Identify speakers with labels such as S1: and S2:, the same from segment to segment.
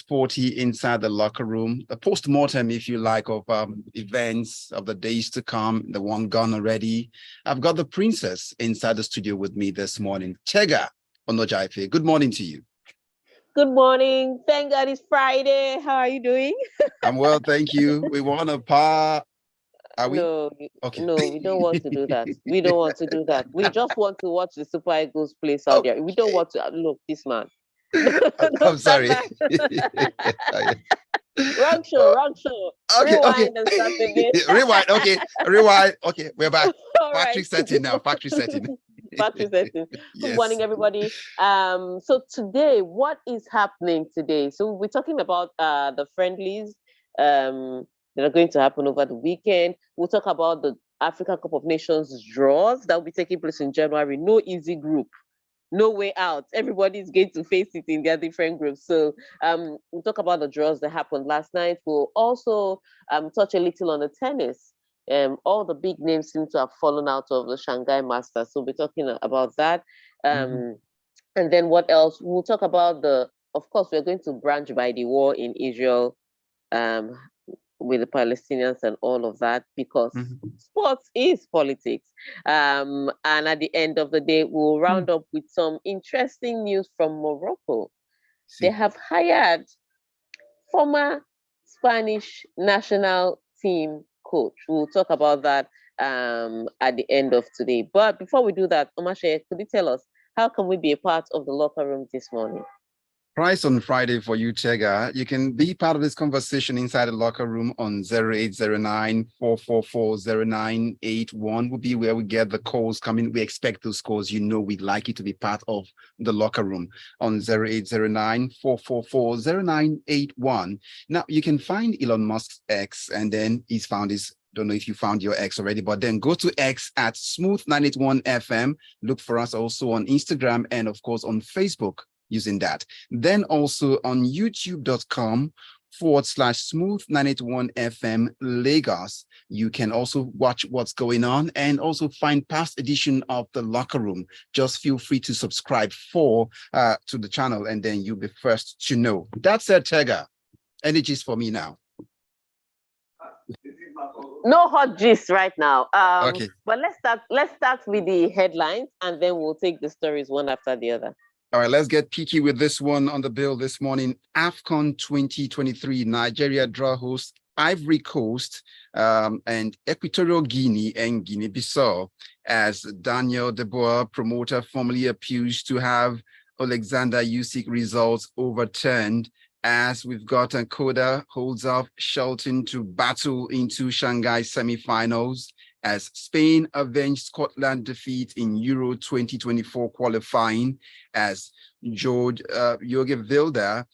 S1: sporty inside the locker room, a post-mortem, if you like, of events of the days to come, the one gone already. I've got the princess inside the studio with me this morning, Tega Onojiafe. Good morning to you.
S2: Good morning. Thank God it's Friday. How are you doing?
S1: I'm well, thank you. We want a par. Are we?
S2: No,
S1: Okay.
S2: no, we don't want to do that. We don't want to do that. We just want to watch the Super Eagles play Saudi Arabia. We don't
S1: Okay.
S2: want to look this man.
S1: I'm
S2: Don't start
S1: sorry.
S2: that. Wrong show,
S1: Oh,
S2: wrong show.
S1: okay, okay.
S2: Rewind and start again.
S1: Rewind. Okay, rewind. Okay, we're back.
S2: All
S1: Factory
S2: right.
S1: setting now. Factory setting.
S2: Factory setting. Good
S1: Yes.
S2: morning, everybody. So today, what is happening today? So we're talking about the friendlies that are going to happen over the weekend. We'll talk about the African Cup of Nations draws that will be taking place in January. No easy group, no way out. Everybody's going to face it in their different groups. So we'll talk about the draws that happened last night. We'll also touch a little on the tennis. All the big names seem to have fallen out of the Shanghai Masters. So we're talking about that.
S1: Mhm.
S2: And then what else? We'll talk about of course, we're going to branch by the war in Israel. Um, with the Palestinians and all of that, because
S1: Mhm.
S2: sports is politics. And at the end of the day, we'll round up with some interesting news from Morocco. They
S1: See.
S2: have hired former Spanish national team coach. We'll talk about that at the end of today. But before we do that, Omashe, could you tell us how can we be a part of the locker room this morning?
S1: Price on Friday for you, Tega. You can be part of this conversation inside the locker room on 0809-444-0981 will be where we get the calls coming. We expect those calls. You know, we'd like you to be part of the locker room on 0809-444-0981. Now, you can find Elon Musk's X, and then he's found his don't know if you found your X already, but then go to X at Smooth981FM. Look for us also on Instagram and, of course, on Facebook using that. Then also on youtube.com/smooth981FM Lagos. You can also watch what's going on and also find past edition of the locker room. Just feel free to subscribe to the channel, and then you'll be first to know. That's it, Tega. Energies for me now.
S2: No hot gist right now.
S1: Okay.
S2: But let's start with the headlines, and then we'll take the stories one after the other.
S1: All right, let's get peaky with this one on the bill this morning. AFCON 2023, Nigeria draw host Ivory Coast and Equatorial Guinea and Guinea-Bissau, as Daniel Deboer, promoter, formally appeals to have Alexander Usyk results overturned, as we've got Koda holds off Shelton to battle into Shanghai semi-finals, as Spain avenged Scotland defeat in Euro 2024 qualifying, as Jorge Vilda,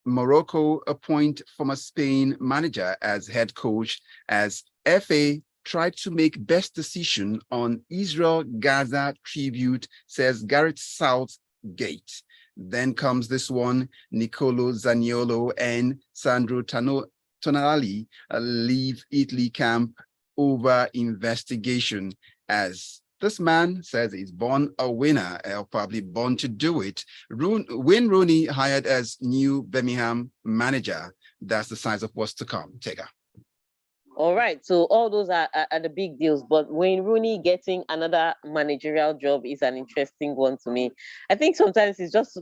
S1: Morocco appoint former Spain manager as head coach, as FA tried to make best decision on Israel-Gaza tribute, says Gareth Southgate. Then comes this one, Nicolo Zaniolo and Sandro Tonali leave Italy camp over investigation, as this man says he's born a winner, or probably born to do it. Wayne Rooney hired as new Birmingham manager. That's the signs of what's to come. Tega.
S2: All right, so all those are the big deals, but Wayne Rooney getting another managerial job is an interesting one to me. I think sometimes it just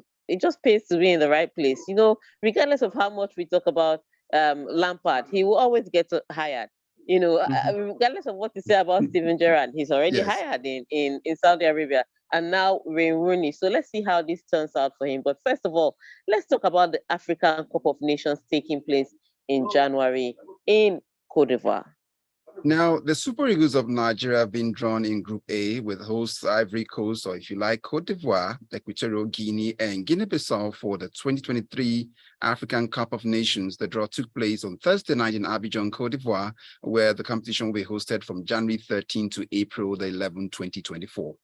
S2: pays to be in the right place. You know, regardless of how much we talk about Lampard, he will always get hired. You know, regardless of what you say about Steven Gerrard, he's already
S1: Yes.
S2: hired in Saudi Arabia, and now Wayne Rooney. So let's see how this turns out for him. But first of all, let's talk about the African Cup of Nations taking place in January in Cote d'Ivoire.
S1: Now, the Super Eagles of Nigeria have been drawn in Group A with hosts Ivory Coast, or if you like, Cote d'Ivoire, Equatorial Guinea, and Guinea-Bissau for the 2023 African Cup of Nations. The draw took place on Thursday night in Abidjan, Cote d'Ivoire, where the competition will be hosted from January 13 to April the 11th, 2024.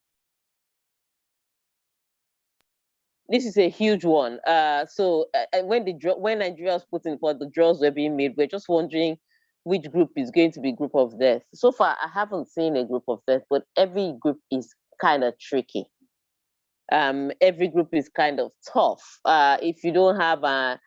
S2: This is a huge one. So when Nigeria was put in for the draws were being made, we're just wondering which group is going to be group of death. So far, I haven't seen a group of death, but every group is kind of tricky. every group is kind of tough. If you don't have a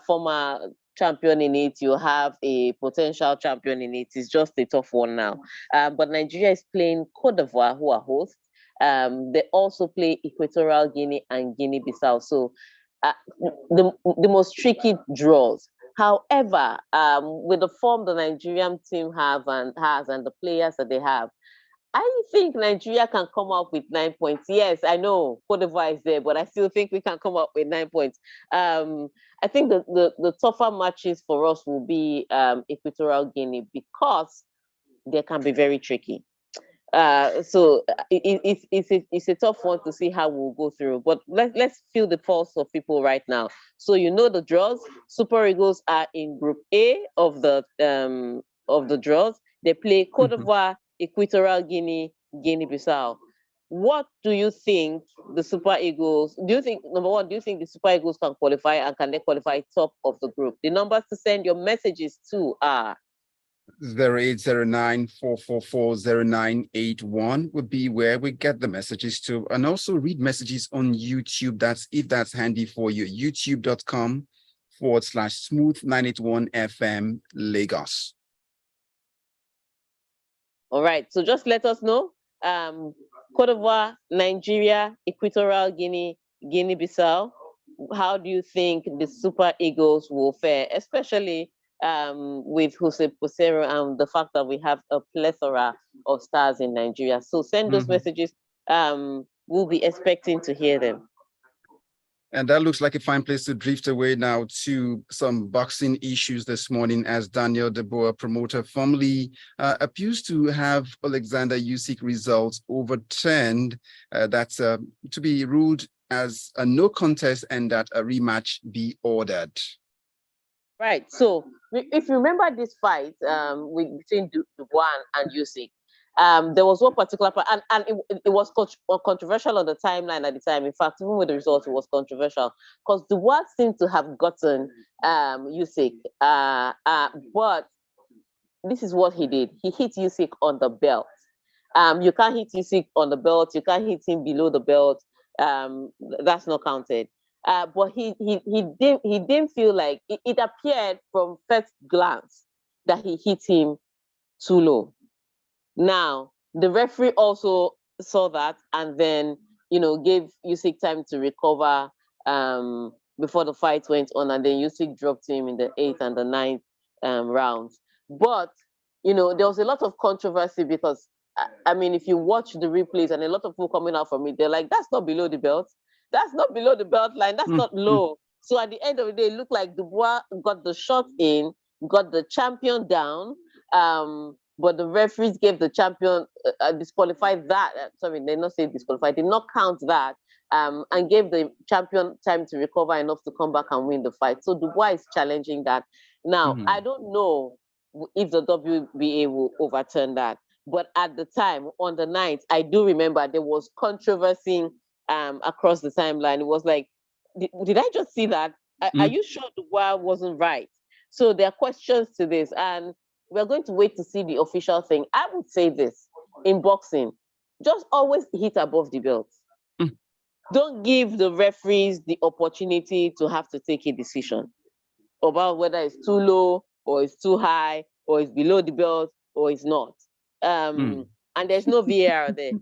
S2: former champion in it, you have a potential champion in it. It's just a tough one now. But Nigeria is playing Cote d'Ivoire, who are hosts. They also play Equatorial Guinea and Guinea-Bissau. So the most tricky draws. However, with the form the Nigerian team has and the players that they have, I think Nigeria can come up with 9 points. Yes, I know Cote d'Ivoire is there, but I still think we can come up with 9 points. I think the tougher matches for us will be Equatorial Guinea because they can be very tricky. So it's a tough one to see how we'll go through. But let's feel the pulse of people right now. So you know the draws. Super Eagles are in Group A of the draws. They play Cote d'Ivoire, Equatorial Guinea, Guinea-Bissau. What do you think the Super Eagles? Do you think, number one, do you think the Super Eagles can qualify, and can they qualify top of the group? The numbers to send your messages to are
S1: 0809-444-0981 would be where we get the messages to, and also read messages on YouTube. That's if that's handy for you. youtube.com/smooth981 FM Lagos.
S2: All right. So just let us know. Cote d'Ivoire, Nigeria, Equatorial Guinea, Guinea-Bissau. How do you think the Super Eagles will fare, especially with Jose Posero and the fact that we have a plethora of stars in Nigeria? So send those messages. We'll be expecting to hear them.
S1: And that looks like a fine place to drift away now to some boxing issues this morning, as Daniel Deboer, promoter, formally appears to have Alexander Usyk results overturned. That's to be ruled as a no contest and that a rematch be ordered.
S2: Right. So if you remember this fight between Dubois and Usyk, there was one particular part, and it was controversial on the timeline at the time. In fact, even with the results, it was controversial because Dubois seemed to have gotten Usyk, but this is what he did. He hit Usyk on the belt. You can't hit Usyk on the belt. You can't hit him below the belt. That's not counted. But he didn't feel like it appeared from first glance that he hit him too low. Now, the referee also saw that and then, gave Usyk time to recover before the fight went on, and then Usyk dropped him in the 8th and the 9th rounds. But, there was a lot of controversy because, if you watch the replays and a lot of people coming out from it, they're like, that's not below the belt. That's not below the belt line. That's not low. So at the end of the day, it looked like Dubois got the shot in, got the champion down, but the referees gave the champion, disqualified that. Sorry, they not say disqualified, did not count that, and gave the champion time to recover enough to come back and win the fight. So Dubois is challenging that. Now, I don't know if the WBA will overturn that. But at the time, on the 9th, I do remember there was controversy across the timeline. It was like, did I just see that? Are you sure Dubois wasn't right? So there are questions to this, and we're going to wait to see the official thing. I would say this, in boxing, just always hit above the belt. Don't give the referees the opportunity to have to take a decision about whether it's too low or it's too high or it's below the belt or it's not. And there's no VAR there.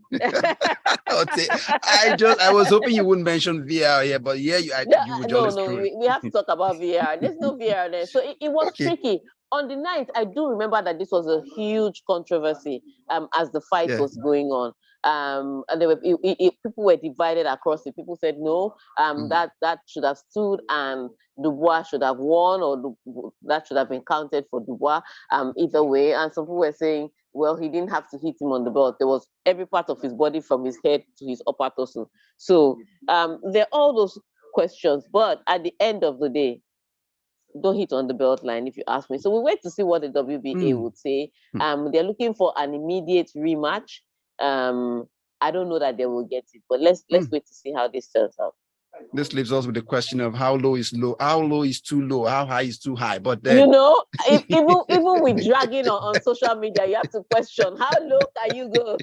S1: I was hoping you wouldn't mention VAR here, but yeah, you would.
S2: We have to talk about VAR. There's no VAR there. So it was tricky. On the 9th, I do remember that this was a huge controversy as the fight was going on. And there were people were divided across it. People said no, that should have stood and Dubois should have won, or that should have been counted for Dubois. Either way, and some people were saying, well, he didn't have to hit him on the belt. There was every part of his body from his head to his upper torso. So there are all those questions, but at the end of the day, don't hit on the belt line, if you ask me. So we wait to see what the WBA would say. They're looking for an immediate rematch. I don't know that they will get it, but let's wait to see how this turns out.
S1: This leaves us with the question of how low is low, how low is too low, how high is too high. But then,
S2: even with dragging on social media, you have to question how low can you go.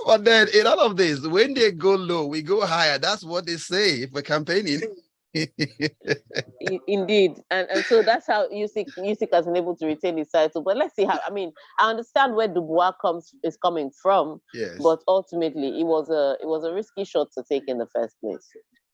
S1: But then in all of this, when they go low, we go higher. That's what they say if we're campaigning.
S2: Indeed, and so that's how Usyk has been able to retain his title. But let's see how. I mean, I understand where Dubois is coming from,
S1: Yes.
S2: but ultimately, it was a risky shot to take in the first place.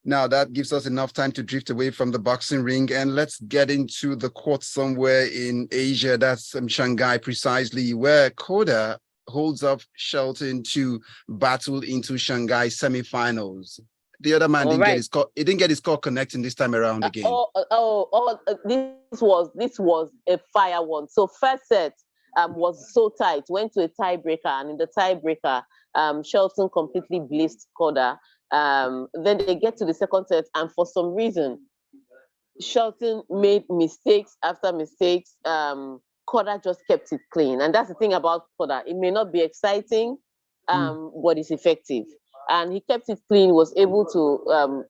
S1: Now that gives us enough time to drift away from the boxing ring, and let's get into the court somewhere in Asia. That's Shanghai, precisely, where Koda holds up Shelton to battle into Shanghai semifinals. The other man didn't get his call. He didn't get his call connecting this time around again.
S2: This was a fire one. So first set was so tight, went to a tiebreaker, and in the tiebreaker, Shelton completely blitzed Koda. Then they get to the second set, and for some reason, Shelton made mistakes after mistakes. Koda just kept it clean, and that's the thing about Koda. It may not be exciting, but it's effective. And he kept it clean, was able to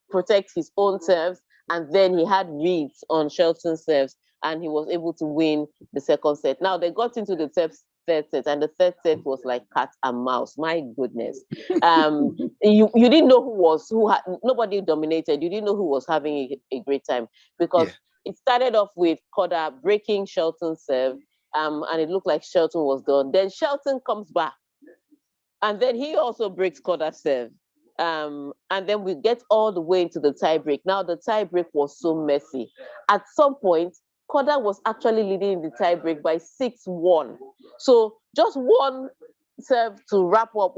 S2: protect his own serves, and then he had reads on Shelton's serves, and he was able to win the second set. Now they got into the third set, and the third set was like cat and mouse. My goodness, you didn't know nobody dominated. You didn't know who was having a great time, because it started off with Koda breaking Shelton's serve, and it looked like Shelton was done. Then Shelton comes back, and then he also breaks Koda's serve. And then we get all the way into the tiebreak. Now the tiebreak was so messy. At some point, Koda was actually leading in the tiebreak by 6-1. So just one serve to wrap up,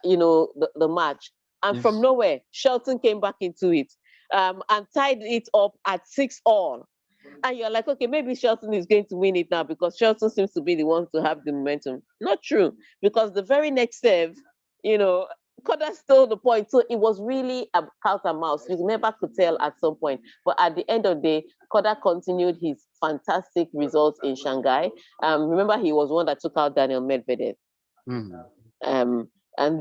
S2: the match. And from nowhere, Shelton came back into it and tied it up at 6-all. And you're like, okay, maybe Shelton is going to win it now, because Shelton seems to be the one to have the momentum. Not true, because the very next serve, Koda stole the point. So it was really a cat and mouse. You never could tell at some point. But at the end of the day, Koda continued his fantastic results in Shanghai. Remember, he was one that took out Daniel Medvedev. And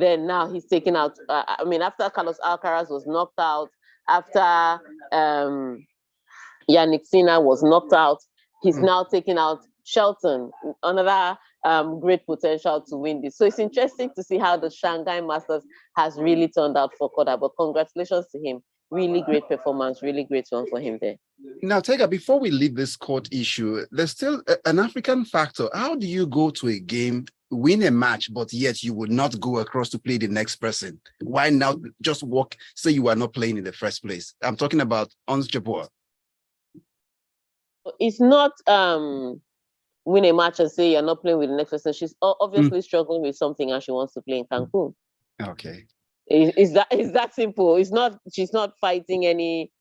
S2: then now he's taken out, after Carlos Alcaraz was knocked out, after Yannick Sinner was knocked out, he's now taking out Shelton, another great potential to win this. So it's interesting to see how the Shanghai Masters has really turned out for Koda. But congratulations to him. Really great performance, really great one for him there.
S1: Now, Tega, before we leave this court issue, there's still an African factor. How do you go to a game, win a match, but yet you would not go across to play the next person? Why not just walk, say you are not playing in the first place? I'm talking about Onojiafe.
S2: It's not win a match and say you're not playing with the next person. She's obviously struggling with something and she wants to play in Cancun.
S1: Okay.
S2: Is that simple? It's not. She's not fighting any.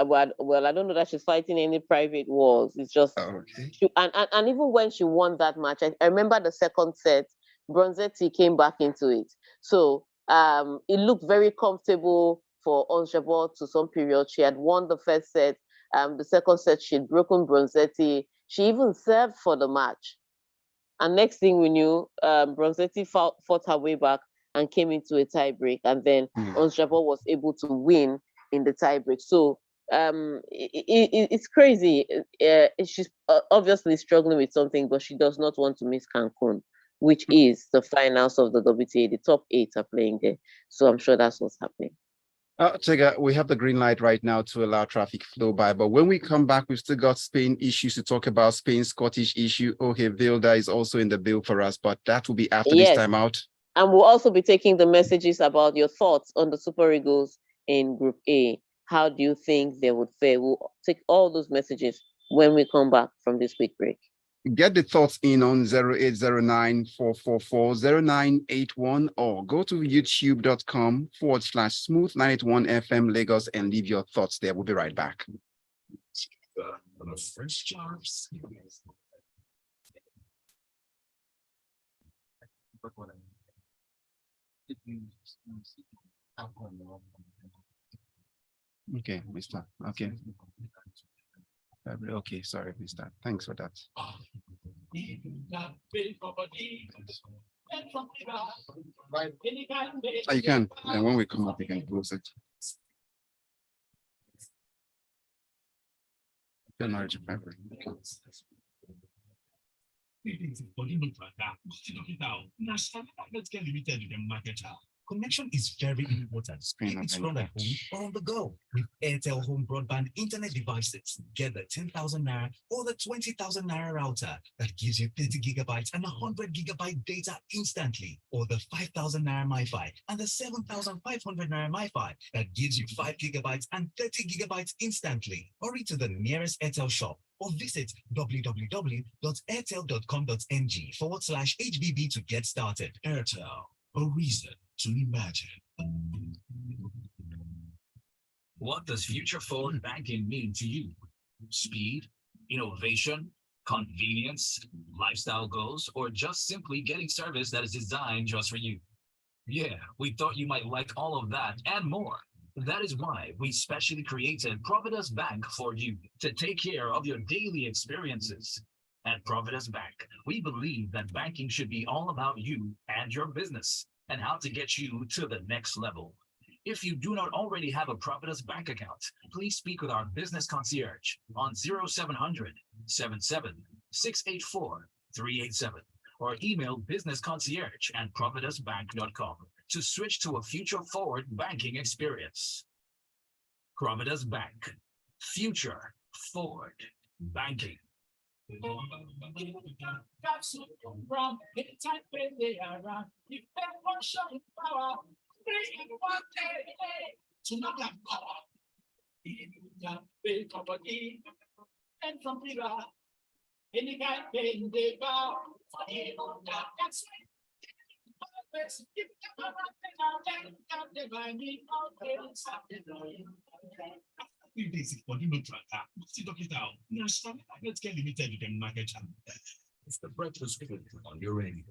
S2: Well, I don't know that she's fighting any private wars. It's just.
S1: Okay.
S2: And even when she won that match, I remember the second set, Bronzetti came back into it. So it looked very comfortable for Onojiafe to some period. She had won the first set. The second set, she'd broken Bronzetti. She even served for the match. And next thing we knew, Bronzetti fought her way back and came into a tiebreak. And then Onojiafe was able to win in the tiebreak. So it's crazy. She's obviously struggling with something, but she does not want to miss Cancun, which is the finals of the WTA. The top 8 are playing there. So I'm sure that's what's happening.
S1: Tega, we have the green light right now to allow traffic flow by, but when we come back, we've still got Spain issues to talk about. Spain Scottish issue. Okay, Vilda is also in the bill for us, but that will be after this time out.
S2: And we'll also be taking the messages about your thoughts on the Super Eagles in Group A. How do you think they would fare? We'll take all those messages when we come back from this quick break.
S1: Get the thoughts in on 0809-444-0981 or go to youtube.com/smooth981FM Lagos and leave your thoughts there. We'll be right back. Okay, Mr. Okay. Okay, sorry, Mr. Thanks for that. You can, and when we come up, you can close it.
S3: Connection is very important. It's run at home or on the go. With Airtel Home Broadband Internet devices, get the 10,000 Naira or the 20,000 Naira router that gives you 30 gigabytes and 100 gigabyte data instantly, or the 5,000 Naira MiFi and the 7,500 Naira MiFi that gives you 5 gigabytes and 30 gigabytes instantly. Hurry to the nearest Airtel shop or visit www.airtel.com.ng/HBB to get started. Airtel, a reason to imagine. What does future forward banking mean to you? Speed, innovation, convenience, lifestyle goals, or just simply getting service that is designed just for you? Yeah, we thought you might like all of that and more. That is why we specially created Providus Bank for you to take care of your daily experiences. At Providus Bank, we believe that banking should be all about you and your business and how to get you to the next level. If you do not already have a Providus Bank account, please speak with our business concierge on 0700 77 684 387 or email businessconcierge@providusbank.com to switch to a future-forward banking experience. Providus Bank, future forward banking. It's the breakfast food on your radio.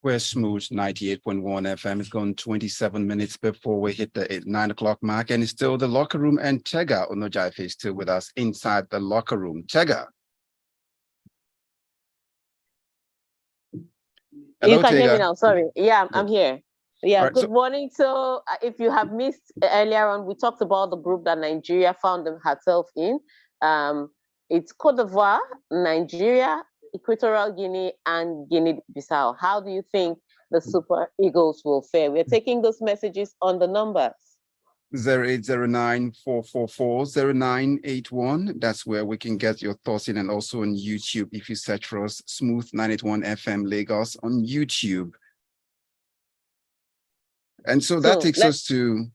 S1: We're smooth 98.1 FM. It's gone 27 minutes before we hit the 9 o'clock mark, and it's still the locker room. And Tega Onojiafe is still with us inside the locker room. Tega.
S2: Hello, you can Tega. Hear me now. Sorry. Yeah, I'm here. Yeah, right, good morning. So if you have missed earlier on, we talked about the group that Nigeria found herself in. It's Cote d'Ivoire, Nigeria, Equatorial Guinea, and Guinea-Bissau. How do you think the Super Eagles will fare? We're taking those messages on the numbers.
S1: 0809-444-0981. That's where we can get your thoughts in, and also on YouTube. If you search for us, Smooth 981 FM Lagos on YouTube. And so that takes us to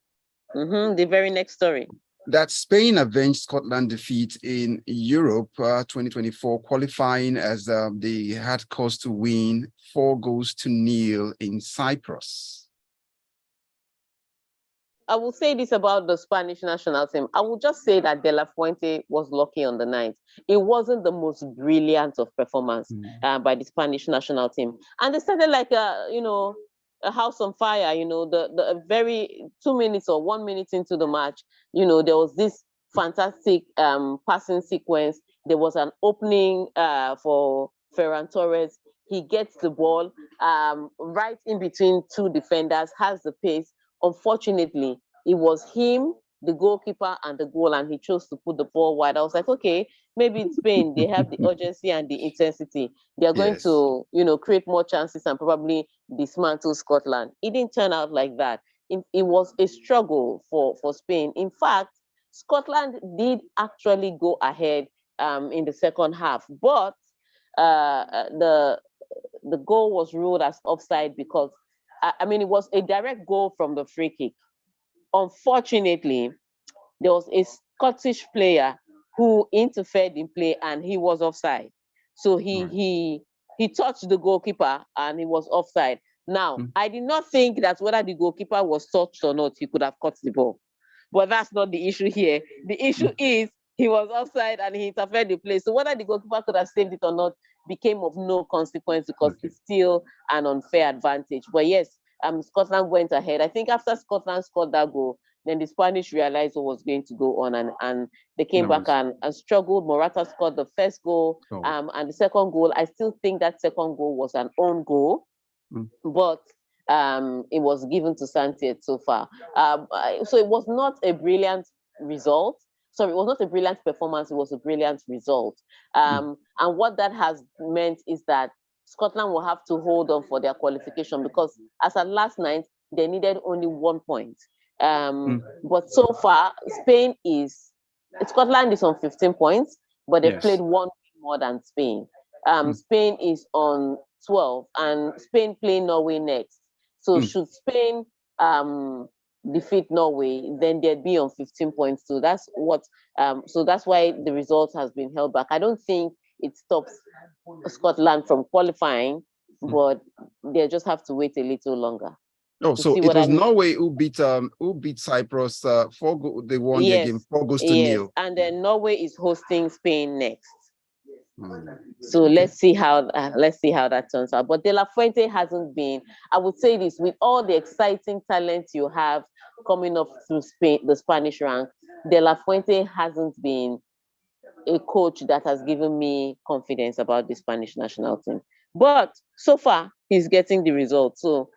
S2: the very next story.
S1: That Spain avenged Scotland defeat in Europe 2024, qualifying as they had cause to win 4-0 in Cyprus.
S2: I will say this about the Spanish national team. I will just say that De La Fuente was lucky on the night. It wasn't the most brilliant of performance by the Spanish national team. And they started like a house on fire, the very 2 minutes or 1 minute into the match, there was this fantastic passing sequence. There was an opening for Ferran Torres. He gets the ball right in between two defenders, has the pace. Unfortunately, it was him, the goalkeeper, and the goal, and he chose to put the ball wide. I was like, okay, maybe in Spain, they have the urgency and the intensity. They are going to, create more chances and probably dismantle Scotland. It didn't turn out like that. It was a struggle for Spain. In fact, Scotland did actually go ahead in the second half, but the goal was ruled as offside because, it was a direct goal from the free kick. Unfortunately, there was a Scottish player who interfered in play and he was offside. So he touched the goalkeeper and he was offside. Now, I did not think that whether the goalkeeper was touched or not, he could have caught the ball. But that's not the issue here. The issue is he was offside and he interfered in play. So whether the goalkeeper could have saved it or not became of no consequence because it's still an unfair advantage. But yes, Scotland went ahead. I think after Scotland scored that goal, then the Spanish realized what was going to go on, and they came back and struggled. Morata scored the first goal, and the second goal. I still think that second goal was an own goal, but it was given to Santiet so far. So it was not a brilliant result. Sorry, it was not a brilliant performance. It was a brilliant result. And what that has meant is that Scotland will have to hold on for their qualification, because as at last night, they needed only 1 point. But so far, Scotland is on 15 points, but they've played one more than Spain. Spain is on 12, and Spain play Norway next. So should Spain defeat Norway, then they'd be on 15 points. So that's why the result has been held back. I don't think it stops Scotland from qualifying, but they just have to wait a little longer.
S1: Oh, so it was Norway who beat Cyprus they won their game 4 goals to 0.
S2: And then Norway is hosting Spain next. So let's see how that turns out. But De La Fuente hasn't been, I would say this, with all the exciting talent you have coming up through Spain, the Spanish rank, De La Fuente hasn't been a coach that has given me confidence about the Spanish national team. But so far, he's getting the results. So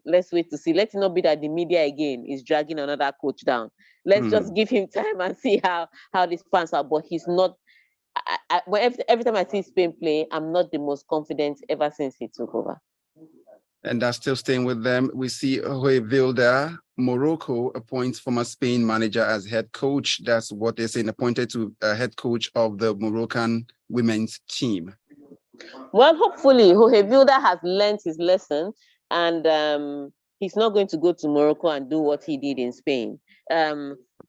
S2: let's wait to see. Let's not be that the media again is dragging another coach down. Let's just give him time and see how this pans out. But he's not. Every time I see Spain play, I'm not the most confident ever since he took over.
S1: And that's still staying with them. We see Jorge Vilda, Morocco appoints former Spain manager as head coach. That's what they're saying, appointed to head coach of the Moroccan women's team.
S2: Well, hopefully Jorge Vilda has learned his lesson, and he's not going to go to Morocco and do what he did in Spain.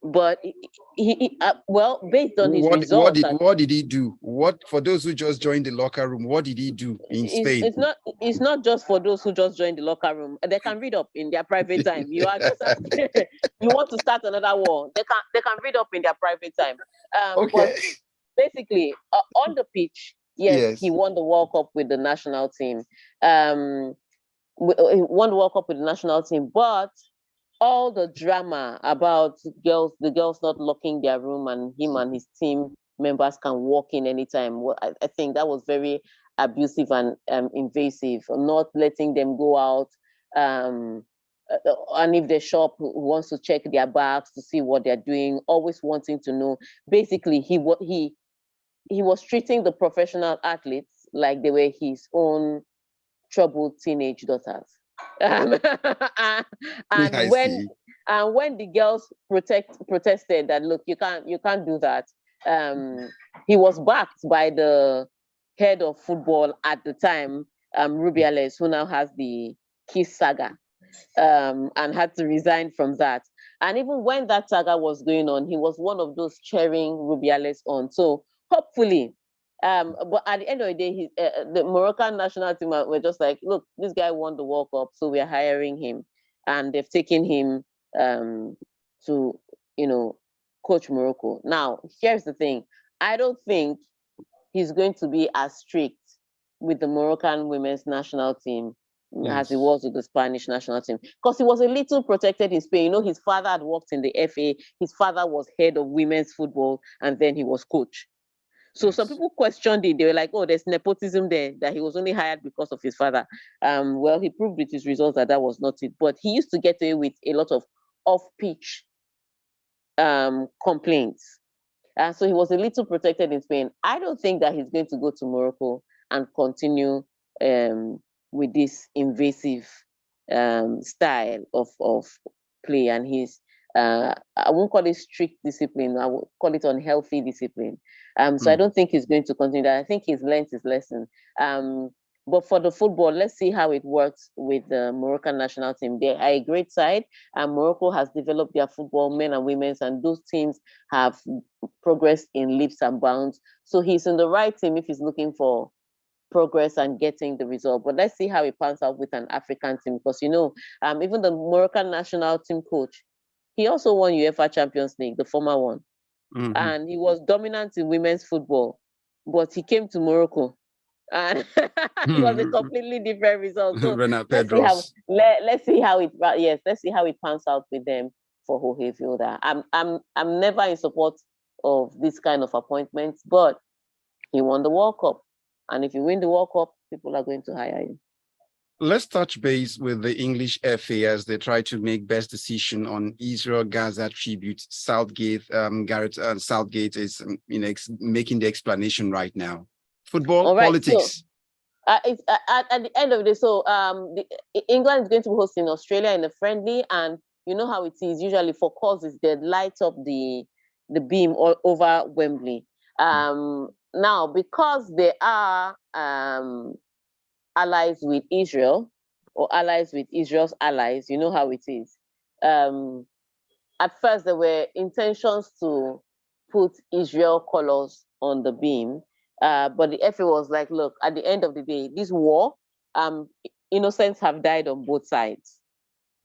S2: But well, based on his results,
S1: what did he do? What, for those who just joined the locker room, what did he do in Spain?
S2: It's not just for those who just joined the locker room. They can read up in their private time. You are just you want to start another war. They can read up in their private time. But basically, on the pitch, yes, he won the World Cup with the national team. He won the World Cup with the national team, but all the drama about the girls not locking their room and him and his team members can walk in anytime. Well, I think that was very abusive and invasive, not letting them go out. And if the shop wants to check their bags to see what they're doing, always wanting to know. Basically, he was treating the professional athletes like they were his own troubled teenage daughters. And when the girls protested that, look, you can't do that, he was backed by the head of football at the time, Rubiales, who now has the Kiss saga, and had to resign from that. And even when that saga was going on, he was one of those cheering Rubiales on. So hopefully, but at the end of the day, the Moroccan national team were just like, look, this guy won the World Cup, so we are hiring him, and they've taken him to coach Morocco. Now, here's the thing: I don't think he's going to be as strict with the Moroccan women's national team as he was with the Spanish national team, because he was a little protected in Spain. His father had worked in the FA. His father was head of women's football, and then he was coach. So some people questioned it. They were like, oh, there's nepotism there, that he was only hired because of his father. Well, he proved with his results that was not it. But he used to get away with a lot of off-pitch complaints. So he was a little protected in Spain. I don't think that he's going to go to Morocco and continue with this invasive style of play. And his, I won't call it strict discipline. I would call it unhealthy discipline. So I don't think he's going to continue that. I think he's learned his lesson. But for the football, let's see how it works with the Moroccan national team. They are a great side, and Morocco has developed their football, men and women's, and those teams have progressed in leaps and bounds. So he's in the right team if he's looking for progress and getting the result. But let's see how it pans out with an African team, because even the Moroccan national team coach, he also won UEFA Champions League, the former one. And he was dominant in women's football, but he came to Morocco and it was a completely different result. So let's see how it pans out with them for Jorge Vilda. I'm never in support of this kind of appointments, but he won the World Cup, and if you win the World Cup, people are going to hire you.
S1: Let's touch base with the English FA as they try to make best decision on Israel-Gaza tribute. Garrett Southgate is making the explanation right now. Football,
S2: All right,
S1: politics.
S2: So, it's, at the end of the day, so England is going to be hosting Australia in a friendly, and you know how it is usually for causes they light up the beam all over Wembley. Now, because they are allies with Israel or allies with Israel's allies, you know how it is. At first, there were intentions to put Israel colors on the beam, but the FA was like, look, at the end of the day, this war, innocents have died on both sides.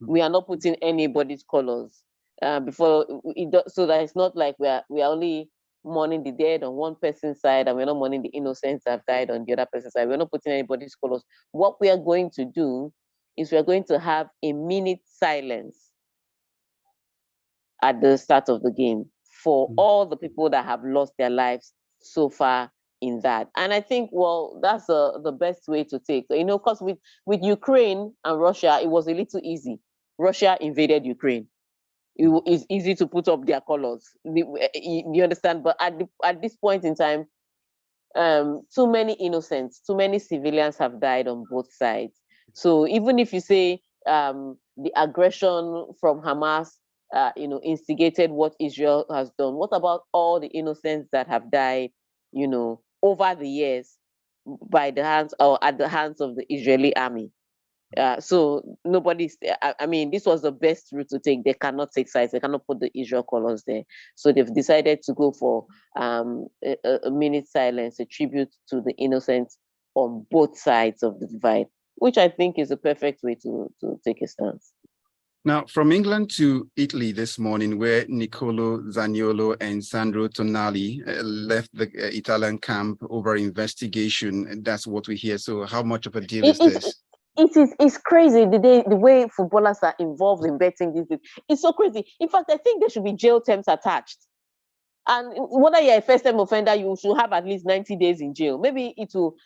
S2: We are not putting anybody's colors so that it's not like we are only mourning the dead on one person's side and we're not mourning the innocents that have died on the other person's side. We're not putting anybody's colors. What we are going to do is we're going to have a minute silence at the start of the game for all the people that have lost their lives so far in that. And I think, well, that's the best way to take. You know, because with Ukraine and Russia, it was a little easy. Russia invaded Ukraine. It's easy to put up their colors. You understand? But at this point in time, too many innocents, too many civilians have died on both sides. So even if you say the aggression from Hamas, instigated what Israel has done, what about all the innocents that have died, over the years by the hands or at the hands of the Israeli army? So nobody's, I mean, this was the best route to take. They cannot take sides. They cannot put the Israel colors there. So they've decided to go for a minute silence, a tribute to the innocents on both sides of the divide, which I think is a perfect way to take a stance.
S1: Now, from England to Italy this morning, where Nicolo Zaniolo and Sandro Tonali left the Italian camp over investigation. That's what we hear. So how much of a deal is this?
S2: It's crazy the way footballers are involved in betting these days. It's so crazy. In fact, I think there should be jail terms attached. And whether you're a first-time offender, you should have at least 90 days in jail. Maybe it will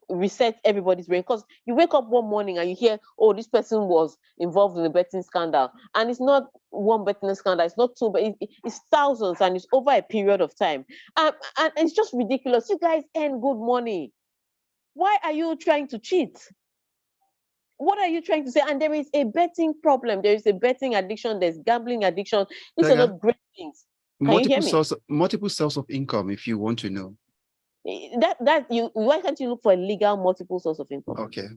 S2: reset everybody's brain. Because you wake up one morning and you hear, oh, this person was involved in a betting scandal. And it's not one betting scandal, it's not two, but it's thousands, and it's over a period of time. And it's just ridiculous. You guys earn good money. Why are you trying to cheat? What are you trying to say? And there is a betting problem. There is a betting addiction. There's gambling addiction. These are not great things. Can you hear me?
S1: Multiple source of income, if you want to know.
S2: Why can't you look for a legal multiple source of income?
S1: Okay.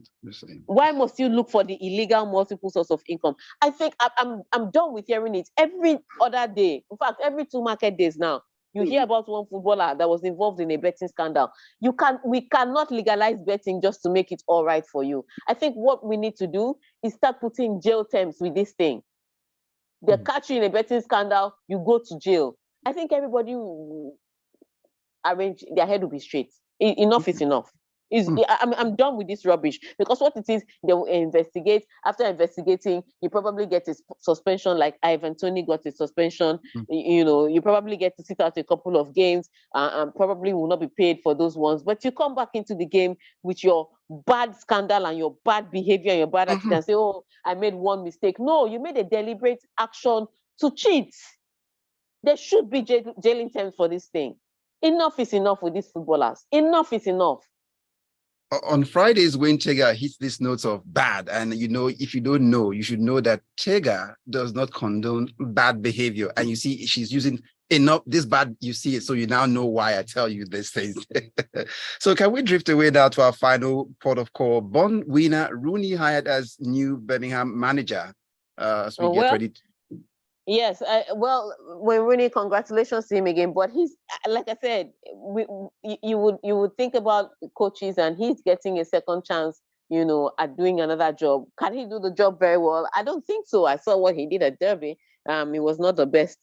S2: Why must you look for the illegal multiple source of income? I think I'm done with hearing it. Every other day, in fact, every 2 market days now, you hear about one footballer that was involved in a betting scandal. We cannot legalize betting just to make it all right for you. I think what we need to do is start putting jail terms with this thing. They catch you in a betting scandal, you go to jail. I think everybody will arrange, their head will be straight. Enough is enough. I'm done with this rubbish, because what it is, they will investigate. After investigating, you probably get a suspension, like Ivan Toney got a suspension. You probably get to sit out a couple of games and probably will not be paid for those ones. But you come back into the game with your bad scandal and your bad behavior and your bad attitude and say, oh, I made one mistake. No, you made a deliberate action to cheat. There should be jailing terms for this thing. Enough is enough with these footballers. Enough is enough.
S1: On Fridays, when Tega hits these notes of bad, and if you don't know, you should know that Tega does not condone bad behavior. And you see, she's using enough this bad, you see it, so you now know why I tell you these things. So can we drift away now to our final port of call? Bond winner Rooney hired as new Birmingham manager as we get ready.
S2: Yes, when Rooney, congratulations to him again. But he's, like I said, you would think about coaches, and he's getting a second chance, at doing another job. Can he do the job very well? I don't think so. I saw what he did at Derby. It was not the best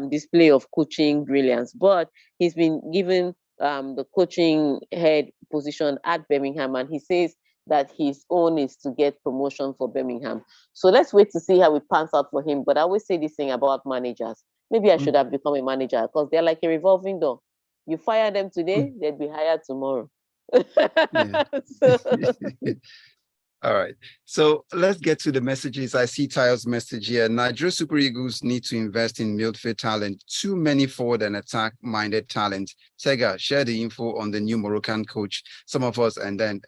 S2: display of coaching brilliance, but he's been given the coaching head position at Birmingham, and he says that his own is to get promotion for Birmingham. So let's wait to see how it pans out for him. But I always say this thing about managers. Maybe I should have become a manager, because they're like a revolving door. You fire them today, they'll be hired tomorrow.
S1: Yeah.
S2: So,
S1: All right. So let's get to the messages. I see Tayo's message here. Nigeria Super Eagles need to invest in midfield talent. Too many forward and attack-minded talent. Tega, share the info on the new Moroccan coach. Some of us, and then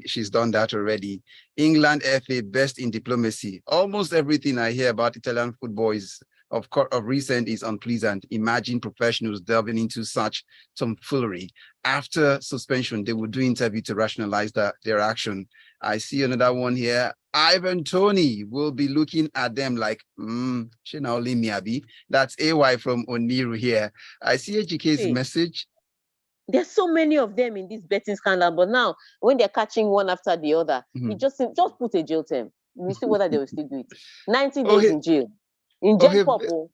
S1: she's done that already. England FA, best in diplomacy. Almost everything I hear about Italian football is of recent is unpleasant. Imagine professionals delving into such tomfoolery. After suspension, they would do interview to rationalize their action. I see another one here. Ivan Tony will be looking at them like, Shinaoli Miabi. That's AY from Oniru here. I see HK's message.
S2: There's so many of them in this betting scandal, but now when they're catching one after the other, you just put a jail term. We see whether they will still do it. 90 days in jail. In jail, Popo.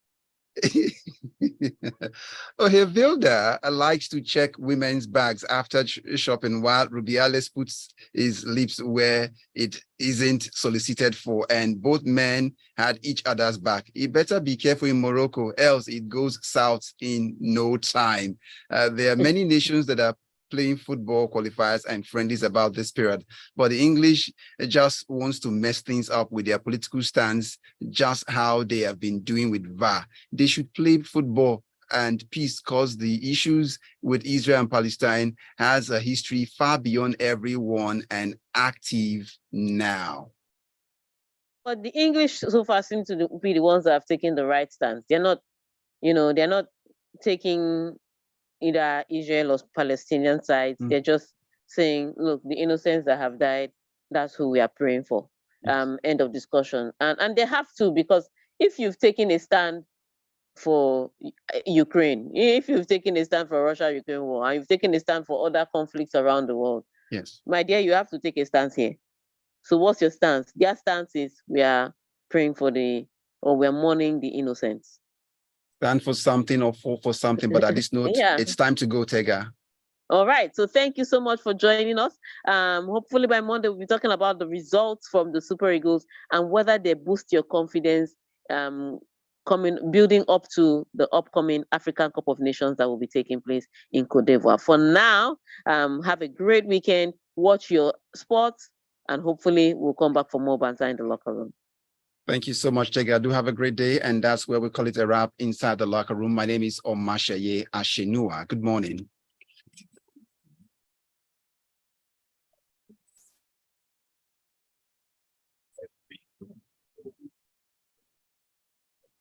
S1: Vilda likes to check women's bags after shopping, while Rubiales puts his lips where it isn't solicited for, and both men had each other's back. You better be careful in Morocco, else it goes south in no time. There are many nations that are playing football qualifiers and friendlies about this period, but the English just wants to mess things up with their political stance, just how they have been doing with VAR. They should play football and peace, because the issues with Israel and Palestine has a history far beyond everyone and active now.
S2: But the English so far seem to be the ones that have taken the right stance. They're not, they're not taking either Israel or Palestinian sides. They're just saying, look, the innocents that have died, that's who we are praying for. End of discussion. And they have to, because if you've taken a stand for Ukraine, if you've taken a stand for Russia-Ukraine war, and you've taken a stand for other conflicts around the world,
S1: yes,
S2: my dear, you have to take a stance here. So what's your stance? Their stance is we are praying for we're mourning the innocents.
S1: Stand for something or fall for something, but at this note, it's time to go, Tega.
S2: All right. So thank you so much for joining us. Hopefully by Monday, we'll be talking about the results from the Super Eagles and whether they boost your confidence building up to the upcoming African Cup of Nations that will be taking place in Cote d'Ivoire. For now, have a great weekend. Watch your sports, and hopefully we'll come back for more banter in the locker room.
S1: Thank you so much, Tega. Do have a great day. And that's where we call it a wrap inside the locker room. My name is Omatseye Atsenuwa. Good morning.